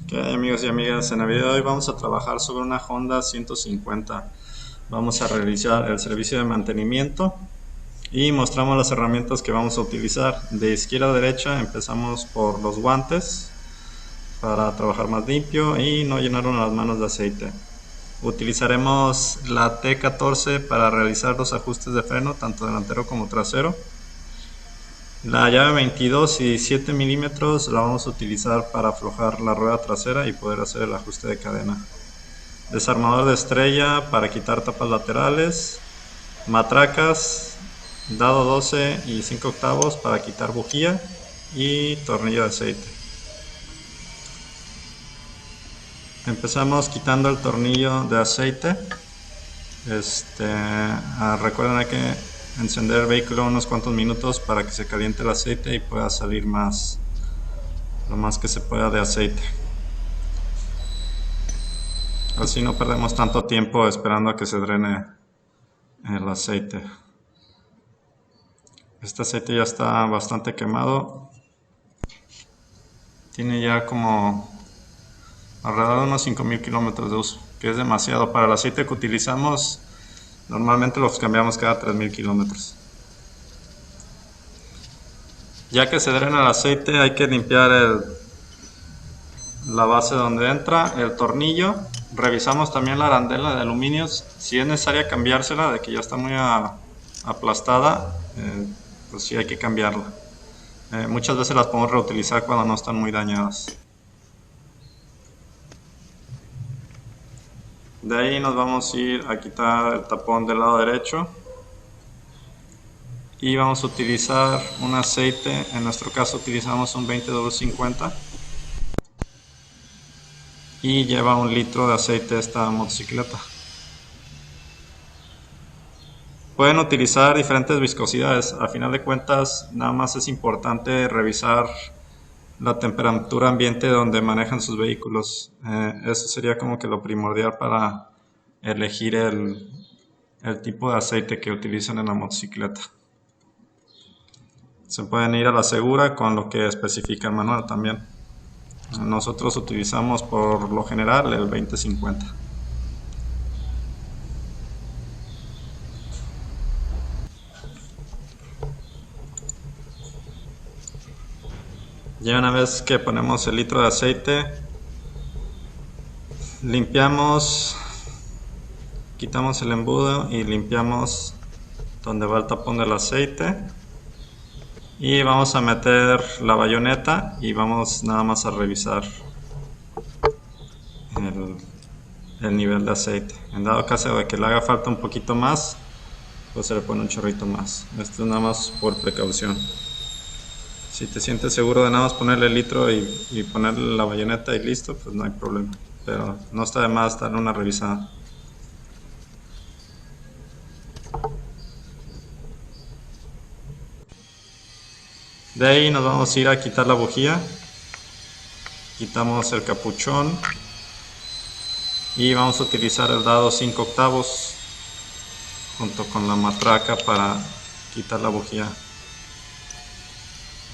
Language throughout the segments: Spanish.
¿Qué hay, amigos y amigas? En el video de hoy vamos a trabajar sobre una Honda 150. Vamos a realizar el servicio de mantenimiento y mostramos las herramientas que vamos a utilizar. De izquierda a derecha empezamos por los guantes para trabajar más limpio y no llenarnos las manos de aceite. Utilizaremos la T14 para realizar los ajustes de freno, tanto delantero como trasero. La llave 22 y 7 milímetros la vamos a utilizar para aflojar la rueda trasera y poder hacer el ajuste de cadena. Desarmador de estrella para quitar tapas laterales. Matracas, dado 12 y 5 octavos para quitar bujía y tornillo de aceite. Empezamos quitando el tornillo de aceite. Recuerden, hay que encender el vehículo unos cuantos minutos para que se caliente el aceite y pueda salir lo más que se pueda de aceite. Así no perdemos tanto tiempo esperando a que se drene el aceite. Este aceite ya está bastante quemado. Tiene ya como alrededor de unos 5000 kilómetros de uso, que es demasiado. Para el aceite que utilizamos, normalmente los cambiamos cada 3000 kilómetros. Ya que se drena el aceite, hay que limpiar la base donde entra el tornillo. Revisamos también la arandela de aluminio, si es necesaria cambiársela, de que ya está muy aplastada, pues sí hay que cambiarla. Muchas veces las podemos reutilizar cuando no están muy dañadas. De ahí nos vamos a ir a quitar el tapón del lado derecho y vamos a utilizar un aceite. En nuestro caso utilizamos un 20W50 y lleva 1 litro de aceite esta motocicleta. Pueden utilizar diferentes viscosidades. A final de cuentas, nada más es importante revisar la temperatura ambiente donde manejan sus vehículos. Eso sería como que lo primordial para elegir el tipo de aceite que utilizan en la motocicleta. Se pueden ir a la segura con lo que especifica el manual también. Nosotros utilizamos por lo general el 2050. Ya una vez que ponemos el litro de aceite, limpiamos, quitamos el embudo y limpiamos donde va el tapón del aceite. Y vamos a meter la bayoneta y vamos nada más a revisar el nivel de aceite. En dado caso de que le haga falta un poquito más, pues se le pone un chorrito más. Esto es nada más por precaución. Si te sientes seguro de nada más ponerle el litro y ponerle la bayoneta y listo, pues no hay problema. Pero no está de más darle una revisada. De ahí nos vamos a ir a quitar la bujía. Quitamos el capuchón y vamos a utilizar el dado 5 octavos junto con la matraca para quitar la bujía.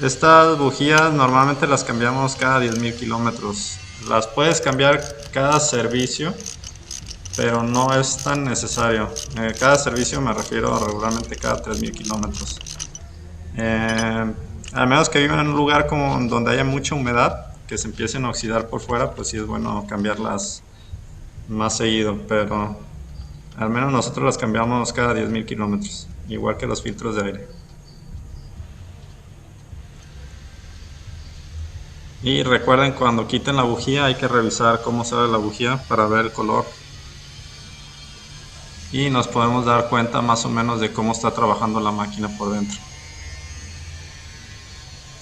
Estas bujías normalmente las cambiamos cada 10.000 kilómetros. Las puedes cambiar cada servicio, pero no es tan necesario. Cada servicio me refiero regularmente cada 3000 kilómetros. Al menos que vivan en un lugar como donde haya mucha humedad, que se empiecen a oxidar por fuera, pues sí es bueno cambiarlas más seguido, pero al menos nosotros las cambiamos cada 10.000 kilómetros, igual que los filtros de aire. Y recuerden, cuando quiten la bujía hay que revisar cómo sale la bujía para ver el color. Y nos podemos dar cuenta más o menos de cómo está trabajando la máquina por dentro.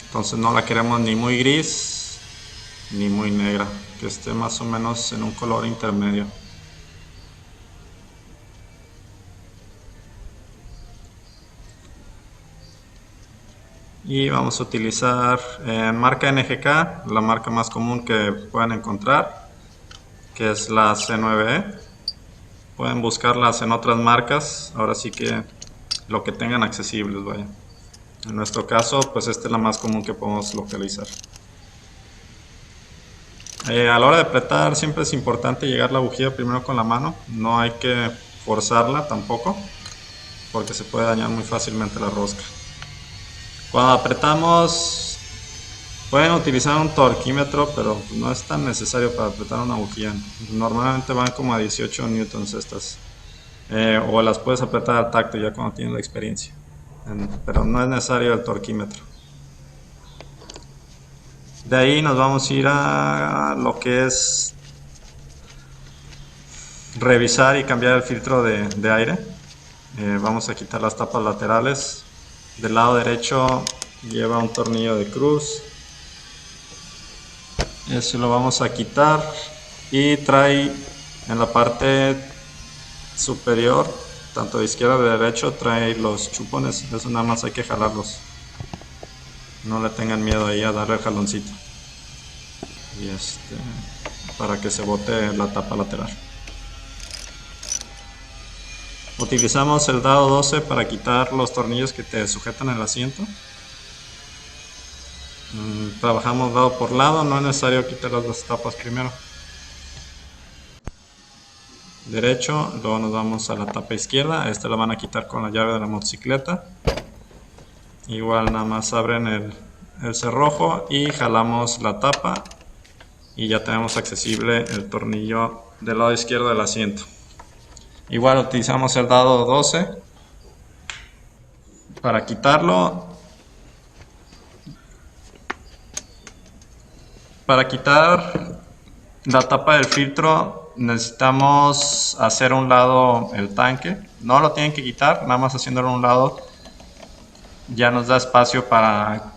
Entonces no la queremos ni muy gris ni muy negra, que esté más o menos en un color intermedio. Y vamos a utilizar marca NGK, la marca más común que puedan encontrar, que es la C9E. Pueden buscarlas en otras marcas, ahora sí que lo que tengan accesibles, vaya. En nuestro caso, pues esta es la más común que podemos localizar. A la hora de apretar siempre es importante llegar la bujía primero con la mano, no hay que forzarla tampoco, porque se puede dañar muy fácilmente la rosca. Cuando apretamos, pueden utilizar un torquímetro, pero no es tan necesario para apretar una bujía. Normalmente van como a 18 newtons estas, o las puedes apretar al tacto ya cuando tienes la experiencia, pero no es necesario el torquímetro. De ahí nos vamos a ir a lo que es revisar y cambiar el filtro de aire. Vamos a quitar las tapas laterales. Del lado derecho lleva un tornillo de cruz. Ese lo vamos a quitar y trae en la parte superior, tanto de izquierda de derecho, trae los chupones. Eso nada más hay que jalarlos. No le tengan miedo ahí a darle el jaloncito. Y para que se bote la tapa lateral. Utilizamos el dado 12 para quitar los tornillos que te sujetan el asiento. Trabajamos lado por lado, no es necesario quitar las dos tapas primero. Derecho, luego nos vamos a la tapa izquierda. Esta la van a quitar con la llave de la motocicleta. Igual nada más abren el cerrojo y jalamos la tapa y ya tenemos accesible el tornillo del lado izquierdo del asiento. Igual utilizamos el dado 12 para quitarlo. Para quitar la tapa del filtro necesitamos hacer a un lado el tanque. No lo tienen que quitar, nada más haciéndolo a un lado ya nos da espacio para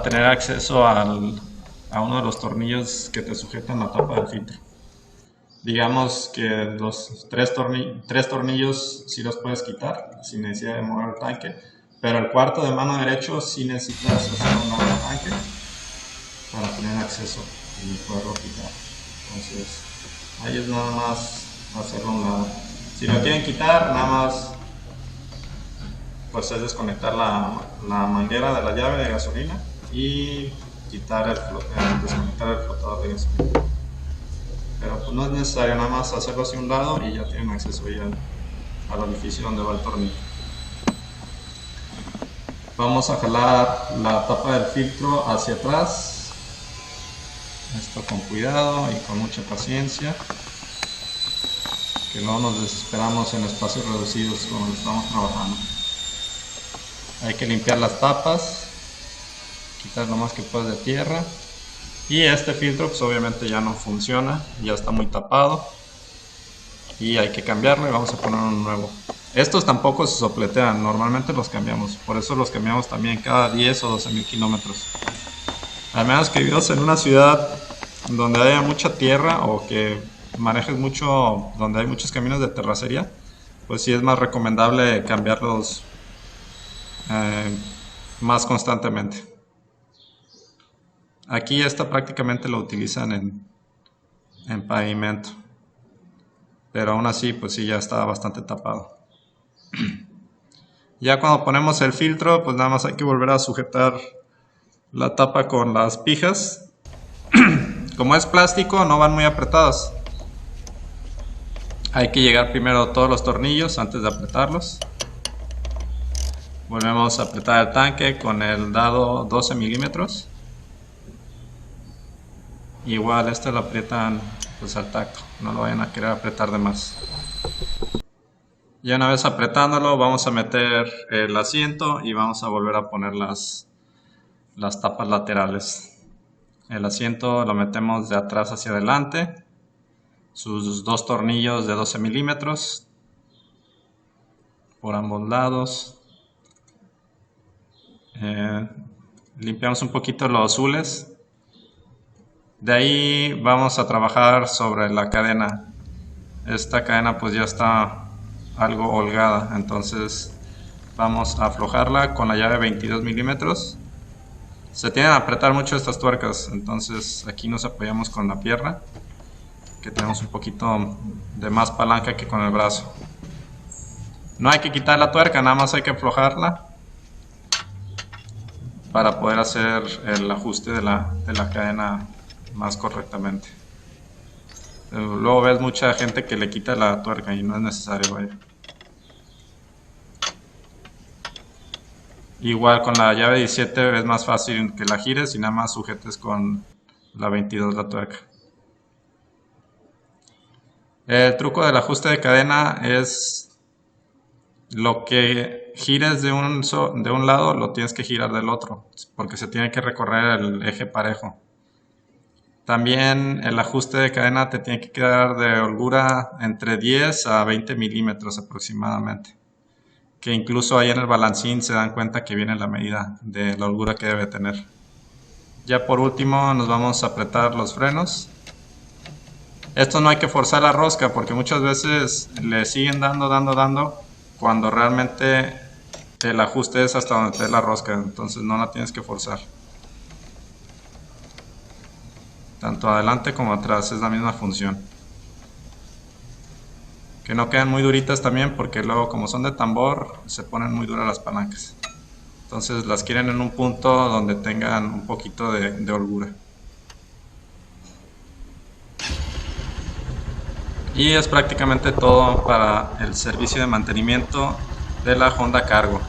tener acceso a uno de los tornillos que te sujetan la tapa del filtro. Digamos que los tres tornillos sí los puedes quitar sin necesidad de mover el tanque, pero el cuarto de mano derecho sí necesitas hacer un lado del tanque para tener acceso y poderlo quitar. Entonces ahí es nada más hacerlo a un lado. Si lo quieren quitar, nada más pues es desconectar la manguera de la llave de gasolina y quitar desconectar el flotador de gasolina. Pero pues no es necesario, nada más hacerlo hacia un lado y ya tienen acceso ya al orificio donde va el tornillo. Vamos a jalar la tapa del filtro hacia atrás. Esto con cuidado y con mucha paciencia, que no nos desesperamos en espacios reducidos cuando estamos trabajando. Hay que limpiar las tapas, quitar lo más que puedes de tierra. Y este filtro pues obviamente ya no funciona, ya está muy tapado y hay que cambiarlo y vamos a poner uno nuevo. Estos tampoco se sopletean, normalmente los cambiamos, por eso los cambiamos también cada 10 o 12,000 kilómetros. Al menos que vivas en una ciudad donde haya mucha tierra o que manejes mucho, donde hay muchos caminos de terracería, pues sí es más recomendable cambiarlos más constantemente. Aquí esta prácticamente lo utilizan en pavimento, pero aún así pues sí ya está bastante tapado. Ya cuando ponemos el filtro pues nada más hay que volver a sujetar la tapa con las pijas. Como es plástico no van muy apretadas. Hay que llegar primero todos los tornillos antes de apretarlos. Volvemos a apretar el tanque con el dado 12 milímetros. Igual este lo aprietan pues al tacto, no lo vayan a querer apretar de más. Ya una vez apretándolo vamos a meter el asiento y vamos a volver a poner las tapas laterales. El asiento lo metemos de atrás hacia adelante, sus dos tornillos de 12 milímetros por ambos lados. Limpiamos un poquito los azules. De ahí vamos a trabajar sobre la cadena. Esta cadena pues ya está algo holgada, entonces vamos a aflojarla con la llave 22 milímetros. Se tienen a apretar mucho estas tuercas, entonces aquí nos apoyamos con la pierna, que tenemos un poquito de más palanca que con el brazo. No hay que quitar la tuerca, nada más hay que aflojarla para poder hacer el ajuste de la cadena más correctamente. Luego ves mucha gente que le quita la tuerca y no es necesario, vaya. Igual con la llave 17 es más fácil que la gires y nada más sujetes con la 22 la tuerca. El truco del ajuste de cadena es lo que gires de un lado lo tienes que girar del otro, porque se tiene que recorrer el eje parejo. También el ajuste de cadena te tiene que quedar de holgura entre 10 a 20 milímetros aproximadamente. Que incluso ahí en el balancín se dan cuenta que viene la medida de la holgura que debe tener. Ya por último nos vamos a apretar los frenos. Esto no hay que forzar la rosca porque muchas veces le siguen dando cuando realmente el ajuste es hasta donde te dé la rosca, entonces no la tienes que forzar. Tanto adelante como atrás es la misma función. Que no queden muy duritas también porque luego como son de tambor se ponen muy duras las palancas. Entonces las quieren en un punto donde tengan un poquito de holgura. Y es prácticamente todo para el servicio de mantenimiento de la Honda Cargo.